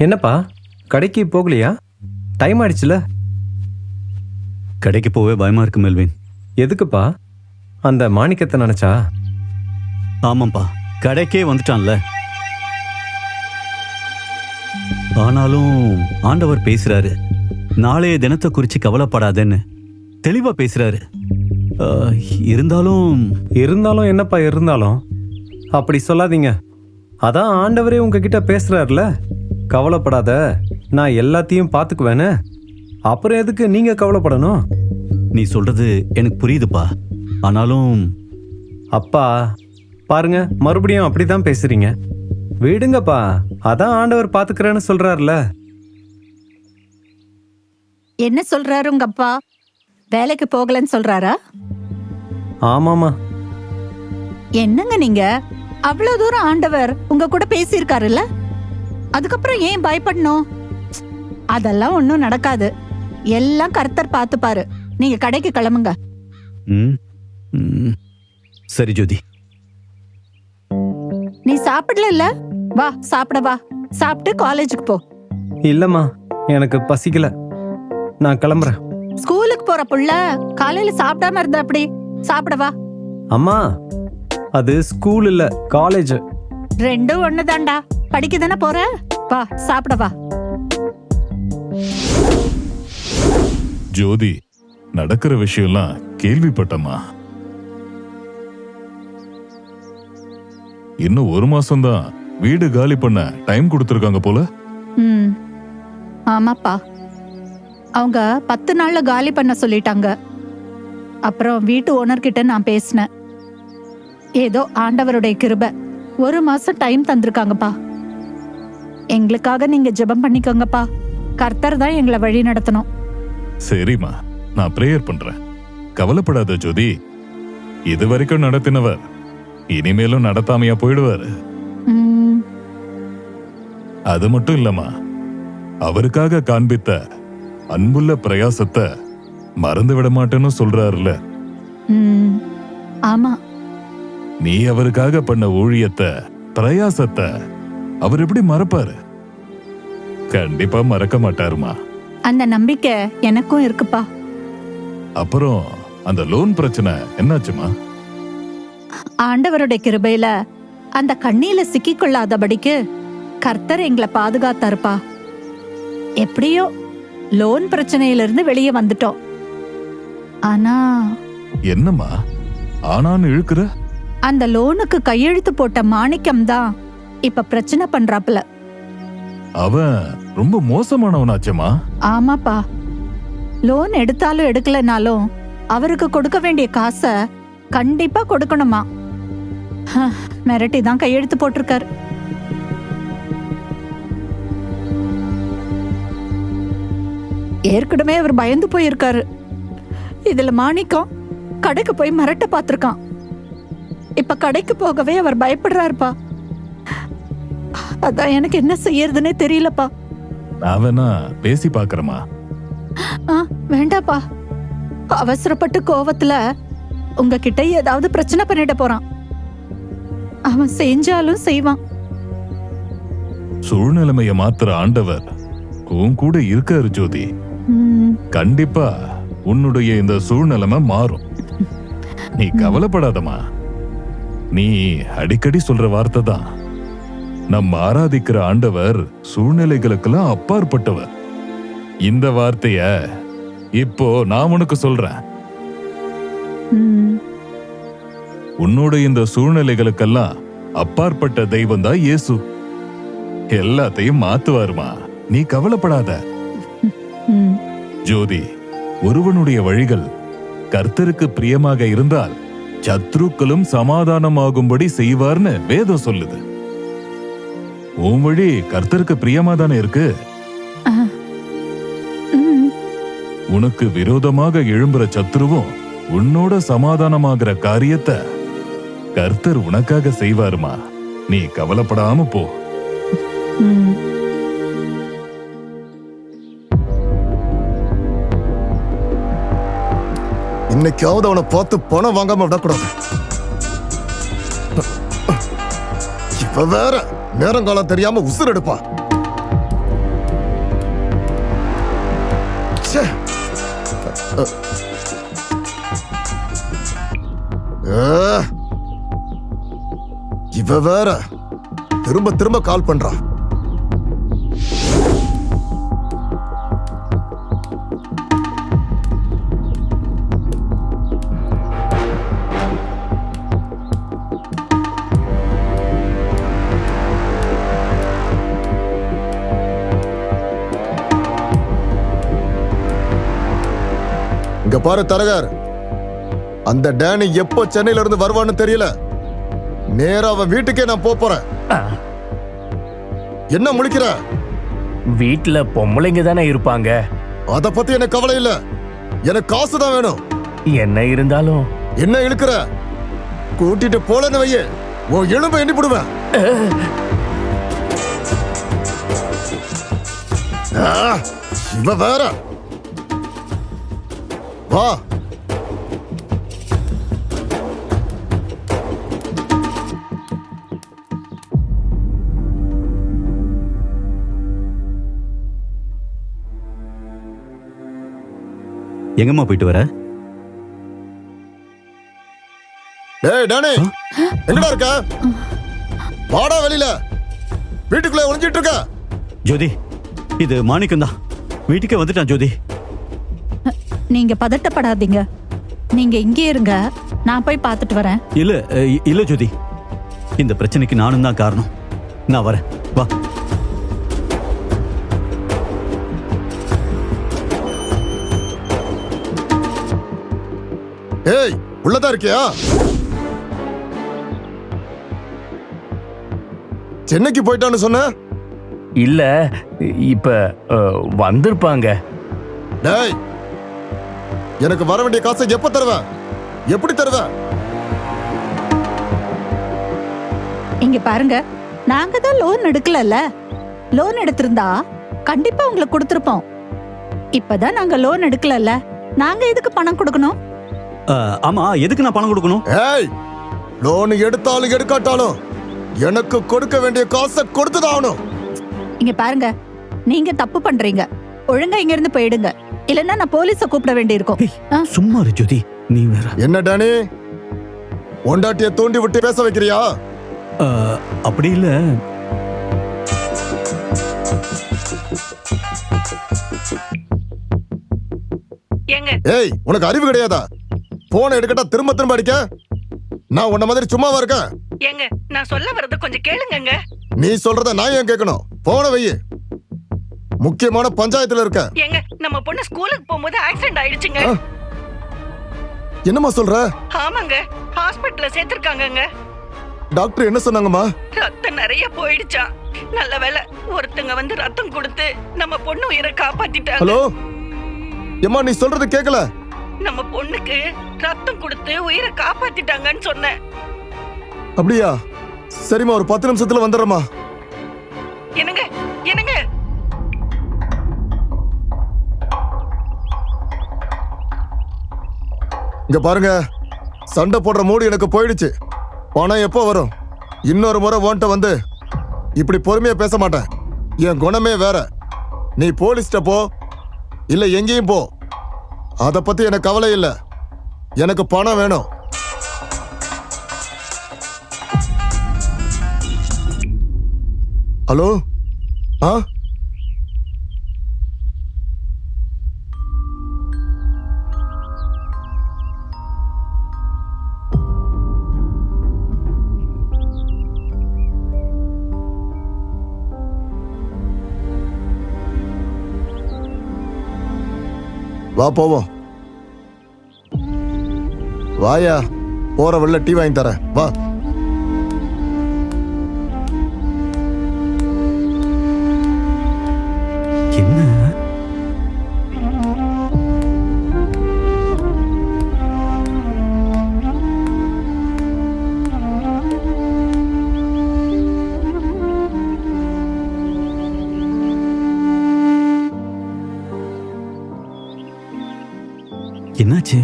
என்னப்பா கடைக்கு போகலையா? டைம் ஆயிடுச்சுல. கடைக்கு போவே பயமா இருக்கு மெல்வின். எதுக்குப்பா? அந்த மாணிக்கத்தை நினைச்சா? ஆமாப்பா, கடைக்கே வந்துட்டான்ல. ஆனாலும் ஆண்டவர் பேசுறாரு, நாளைய தினத்தை குறிச்சு கவலைப்படாதேன்னு தெளிவா பேசுறாரு. இருந்தாலும் என்னப்பா இருந்தாலும் அப்படி சொல்லாதீங்க. அதான் ஆண்டவரே உங்ககிட்ட பேசுறாருல, கவலைப்படாத, நான் எல்லாத்தையும் பார்த்துக்குவேன்னு. அப்புறம் எதுக்கு நீங்க கவலைப்படணும்? நீ சொல்றது எனக்கு புரியுதுப்பா. ஆனாலும் அப்பா பாருங்க, மறுபடியும் அப்படிதான் பேசுறீங்க. விடுங்கப்பா, அதான் ஆண்டவர் பாத்துக்கிறேன்னு சொல்றாருல. என்ன சொல்றாரு உங்க அப்பா? வேலைக்கு போகலன்னு சொல்றாரா? ஆமாமா. என்னங்க நீங்க, அவ்வளவு தூரம் ஆண்டவர் உங்க கூட பேசியிருக்காருல்ல, அதுக்கப்புறம் ஏன் பயப்படணும்? அதெல்லாம் ஒண்ணும் நடக்காது. எல்லாம் கர்த்தர் பார்த்துப்பாரு. நீங்க கடைக்கு கிளம்புங்க. சரி ஜோதி. நீ சாப்பிடல? வா சாப்பிட வா. சாப்பிட்டு காலேஜுக்கு போ. இல்லம்மா, எனக்கு பசிக்கல, நான் கிளம்புறேன். ஸ்கூலுக்கு போற புள்ள காலையில சாப்பிடாம இருந்தா அப்படி? சாப்பிட வா. அம்மா, அது ஸ்கூல் இல்ல, காலேஜ். ரெண்டும் ஒண்ணுதான்டா. படிக்க தானே போற? வா சாப்பிட வா. ஜோதி, நடக்கிற விஷயம்லாம் கேள்விப்பட்டமா. இன்னும் 1 மாசம்தான் வீடு காலி பண்ண டைம் கொடுத்திருக்காங்க போல. ஆமாப்பா, அவங்க 10 நாள்ல காலி பண்ண சொல்லிட்டாங்க. அப்புறம் வீட்டு ஓனர் கிட்ட நான் பேசினேன். ஏதோ ஆண்டவருடைய கிருபை 1 மாசம் டைம் தந்திருக்காங்கப்பா. எங்களுக்காக நீங்க ஜெபம் பண்ணிக்கோங்கப்பா. கர்த்தர் தான் எங்களை வழி நடத்தணும். சரிம்மா, நான் பிரேயர் பண்றேன். கவலைப்படாத ஜோதி. இது வரைக்கும் நடத்தினவர் இனிமேலும் நடத்தாமையா போயிடுவாரு. அது மட்டும் இல்லம்மா, அவருக்காக காண்பித்த அன்புள்ள பிரயாசத்தை மறந்து விட மாட்டேன்னு சொல்றாருல. ஆமா, நீ அவருக்காக பண்ண ஊழியத்தை, பிரயாசத்தை அவர் எப்படி மறப்பாரு? கண்டிப்பா மறக்க மாட்டாருமா. அந்த நம்பிக்கை எனக்கும் இருக்குப்பா. அப்புறம் அந்த லோன் பிரச்சனை என்னாச்சுமா? ஆண்டவருடைய கிருபையில அந்த கண்ணியில சிக்கிக்கொள்ளாதபடிக்கு கர்த்தர் எங்களை பாதுகாத்தாருப்பா. எப்படியோ லோன் பிரச்சனையிலிருந்து வெளியே வந்துட்டோம். ஆனா என்னம்மா ஆனான்னு இழுக்குற? அந்த லோனுக்கு கையெழுத்து போட்ட மாணிக்கம் தான் இப்ப பிரச்சனை பண்றாப்புல. அவன் ரொம்ப மோசமானவனாச்சேமா. ஆமாப்பா, லோன் எடுத்தாலும் எடுக்கலனாலும் அவருக்கு கொடுக்க வேண்டிய காசை கண்டிப்பா கொடுக்கணுமா. மிரட்டி தான் கையெழுத்து போட்டிருக்காரு. ஏற்கனவே அவர் பயந்து போயிருக்காரு. இதுல மாணிக்கம் கடைக்கு போய் மிரட்ட பாத்திருக்கான். இப்ப கடைக்கு போகவே அவர் பயப்படுறாருப்பா. அதான் எனக்கு என்ன செய்யறதுன்னே தெரியலப்பா. நான் வேணா பேசி பாக்குறேமா. வேண்டாப்பா, அவசரப்பட்டு கோவத்துல உங்ககிட்ட ஏதாவது பிரச்சனை பண்ணிட போறான். அவன் செஞ்சாலும் செய்வான். சூழ்நிலைமைய மாத்திர ஆண்டவர் உன் கூட இருக்காரு ஜோதி. கண்டிப்பா உன்னுடைய இந்த சூழ்நிலைமை மாறும். நீ கவலைப்படாதமா. நீ அடிக்கடி சொல்ற வார்த்தை தான், நம்ம ஆராதிக்கிற ஆண்டவர் சூழ்நிலைகளுக்கெல்லாம் அப்பாற்பட்டவர். இந்த வார்த்தைய இப்போ நான் உனக்கு சொல்றேன். உன்னோட இந்த சூழ்நிலைகளுக்கெல்லாம் அப்பாற்பட்ட தெய்வம் தான் இயேசு. எல்லாத்தையும் மாத்துவாருமா, நீ கவலைப்படாத. ஜோதி, ஒருவனுடைய வழிகள் கர்த்தருக்கு பிரியமாக இருந்தால் சத்ருக்களும் சமாதானமாகும்படி செய்வார்னு வேதம் சொல்லுது. உன் வழி கர்த்தருக்கு பிரியமா தானே இருக்கு. உனக்கு விரோதமாக எழும்புற சத்ருவும் உன்னோட சமாதானமாகிற காரியத்தை கர்த்தர் உனக்காக செய்வாருமா. நீ கவலைப்படாம போ. இன்னைக்காவது அவனை பார்த்து பணம் வாங்காம விடக்கூடாது. இப்ப வேற நேரங்காலம் தெரியாம உசுர் எடுப்பா. இவ வேற திரும்ப திரும்ப கால் பண்றான். இங்க பாரு தரகர், அந்த டேனி எப்போ சென்னையில இருந்து வருவான்னு தெரியல. நேரா அவன் வீட்டுக்கே நான் போறேன். என்ன முழிக்கிற? வீட்டுல பொம்பளைங்க தானே இருப்பாங்க. அத பத்தி எனக்கு கவலை இல்ல, எனக்கு காசு தான் வேணும். என்ன இருந்தாலும் என்ன இழுக்கிற? கூட்டிட்டு போலன்னு வையே, உன் எலும்பை எண்ணி போடுவேன். இவ வேற. வா. எங்கம்மா போயிட்டு வர? டேய் டானி, எங்கடா இருக்க? வாடா வெளியில. வீட்டுக்குள்ள ஒளிஞ்சிட்டு இருக்க. ஜோதி, இது மாணிக்கம் தான். வீட்டுக்கே வந்துட்டான் ஜோதி. நீங்க பதட்டப்படாதீங்க, நீங்க இங்கே இருங்க, நான் போய் பார்த்துட்டு வரேன். இல்ல இல்ல ஜோதி, இந்த பிரச்சனைக்கு நானும் தான் காரணம். நான் வரேன், வா. ஏய், உள்ளதா இருக்கியா? சென்னைக்கு போயிட்டான்னு சொன்ன? இல்ல, இப்ப வந்திருப்பாங்க. டேய், எனக்கு வர வேண்டிய காசை எப்ப தருவ? எப்படி தருவ? இங்க பாருங்க, நாங்க தான் லோன் எடுக்கலல்ல. லோன் எடுத்திருந்தா கண்டிப்பா உங்களுக்கு கொடுத்திருப்போம். இப்பதான் நாங்க லோன் எடுக்கலல்ல, நாங்க எதுக்கு பணம் கொடுக்கணும்? ஆமா, எதுக்கு நான் பணம் கொடுக்கணும்? ஏய், லோன் எடுத்தாலும் எடுக்காட்டாலும் எனக்கு கொடுக்க வேண்டிய காசை கொடுத்துதான் ஆகணும். இங்க பாருங்க, நீங்க தப்பு பண்றீங்க. ஒழுங்கா இங்க இருந்து போயிடுங்க, இல்லன்னா நான் போலீஸ கூப்பிட வேண்டியிருக்கும். சும்மா இரு ஜோதி, நீ வேற. என்ன டானி, ஒண்டாட்டிய தூண்டி விட்டு பேச வைக்கிறியா? அப்படி இல்ல. ஏய், உனக்கு அறிவு கிடையாதா? போனை எடுக்கட்டா திரும்ப திரும்ப அடிக்க? நான் உன்ன மாதிரி சும்மாவா இருக்கேன்? ஏங்க, நான் சொல்ல வரத கொஞ்சம் கேளுங்கங்க. நீ சொல்றத நான் ஏன் கேட்கணும்? போன வையே, முக்கியமான பஞ்சாயத்துல இருக்க. ஏங்க, நம்ம பொண்ணு ஸ்கூலுக்கு போகும்போது ஆக்சிடென்ட் ஆயிடுச்சுங்க. என்னம்மா சொல்ற? ஆமாங்க, ஹாஸ்பிடல்ல சேர்த்திருக்காங்கங்க. டாக்டர் என்ன சொன்னாங்கம்மா? ரத்தம் நிறைய போயிடுச்சாம். நல்ல வேளை ஒருத்தங்க வந்து ரத்தம் கொடுத்து நம்ம பொண்ணு உயிரை காப்பாத்திட்டாங்க. ஹலோ எம்மா, நீ சொல்றது கேட்கல. நம்ம பொண்ணுக்கு ரத்தம் கொடுத்து உயிரை காப்பாத்திட்டாங்கன்னு சொன்னேன். அப்படியா? சரிம்மா, ஒரு 10 நிமிஷத்துல வந்துடுறேம்மா. என்னங்க என்னங்க, இங்க பாருங்க, சண்டை போடுற மூடு எனக்கு போயிடுச்சு. பணம் எப்போ வரும்? இன்னொரு முறை ஓன்ட்ட வந்து இப்படி பொறுமையா பேச மாட்டேன். என் குணமே வேற. நீ போலீஸ்ட போ, இல்ல எங்கேயும் போ, அத பத்தி எனக்கு கவலை இல்ல. எனக்கு பணம் வேணும். ஹலோ? ஆ, வா போவோம். வாயா, போற வழில டீ வாங்கி தரேன், வா. என்ன? என்னாச்சு?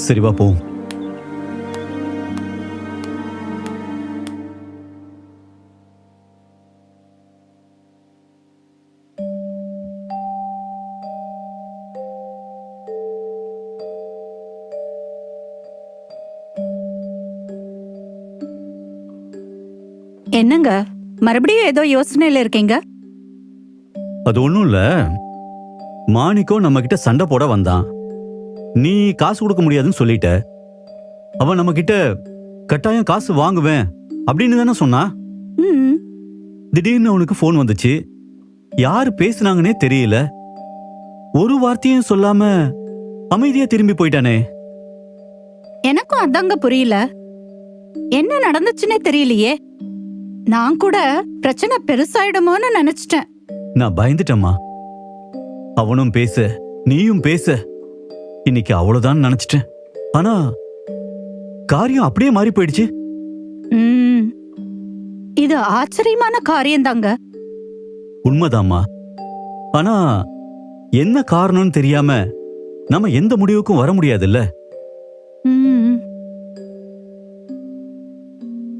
சரி வா போவோம். என்னங்க மறுபடியும் ஏதோ யோசனையில இருக்கீங்க? அது ஒண்ணும் இல்ல. மாணிக்கம் நம்ம கிட்ட சண்டை போட வந்தான். நீ காசு கொடுக்க முடியாதுன்னு சொல்லிட்ட. அவன் நம்ம கிட்ட கட்டாயம் காசு வாங்குவேன் அப்படின்னு தானே சொன்னா. ம், திடீர்னு அவனுக்கு போன் வந்துச்சு. யாரு பேசுனாங்கன்னே தெரியல. ஒரு வார்த்தையும் சொல்லாம அமைதியா திரும்பி போயிட்டானே. எனக்கும் அதாங்க புரியல. என்ன நடந்துச்சுன்னே தெரியலையே. நான் கூட பிரச்சனை பெருசாயிடுமோன்னு நினைச்சிட்டேன். நான் பயந்துட்டேம்மா. அவனும் பேச நீயும் பேச இன்னைக்கு அவ்வளவுதான் நினைச்சிட்டேன். ஆனா காரியம் அப்படியே மாறி போயிடுச்சு. ம், இது ஆச்சரியமான காரியம்தாங்க. உண்மைதாம்மா. ஆனா என்ன காரணம்னு தெரியாம நம்ம எந்த முடிவுக்கும் வர முடியாதுல்ல. ம்,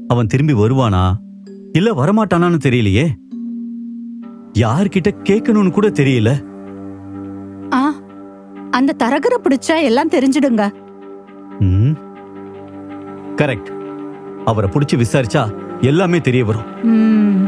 அவன் திரும்பி வருவானா இல்ல வரமாட்டானான்னு தெரியலையே. யார்கிட்ட கேட்கணும்னு கூட தெரியல. ஆ, அந்த தரகரை பிடிச்சா எல்லாம் தெரிஞ்சிடுங்க. கரெக்ட். அவரை புடிச்சு விசாரிச்சா எல்லாமே தெரிய வரும். ம்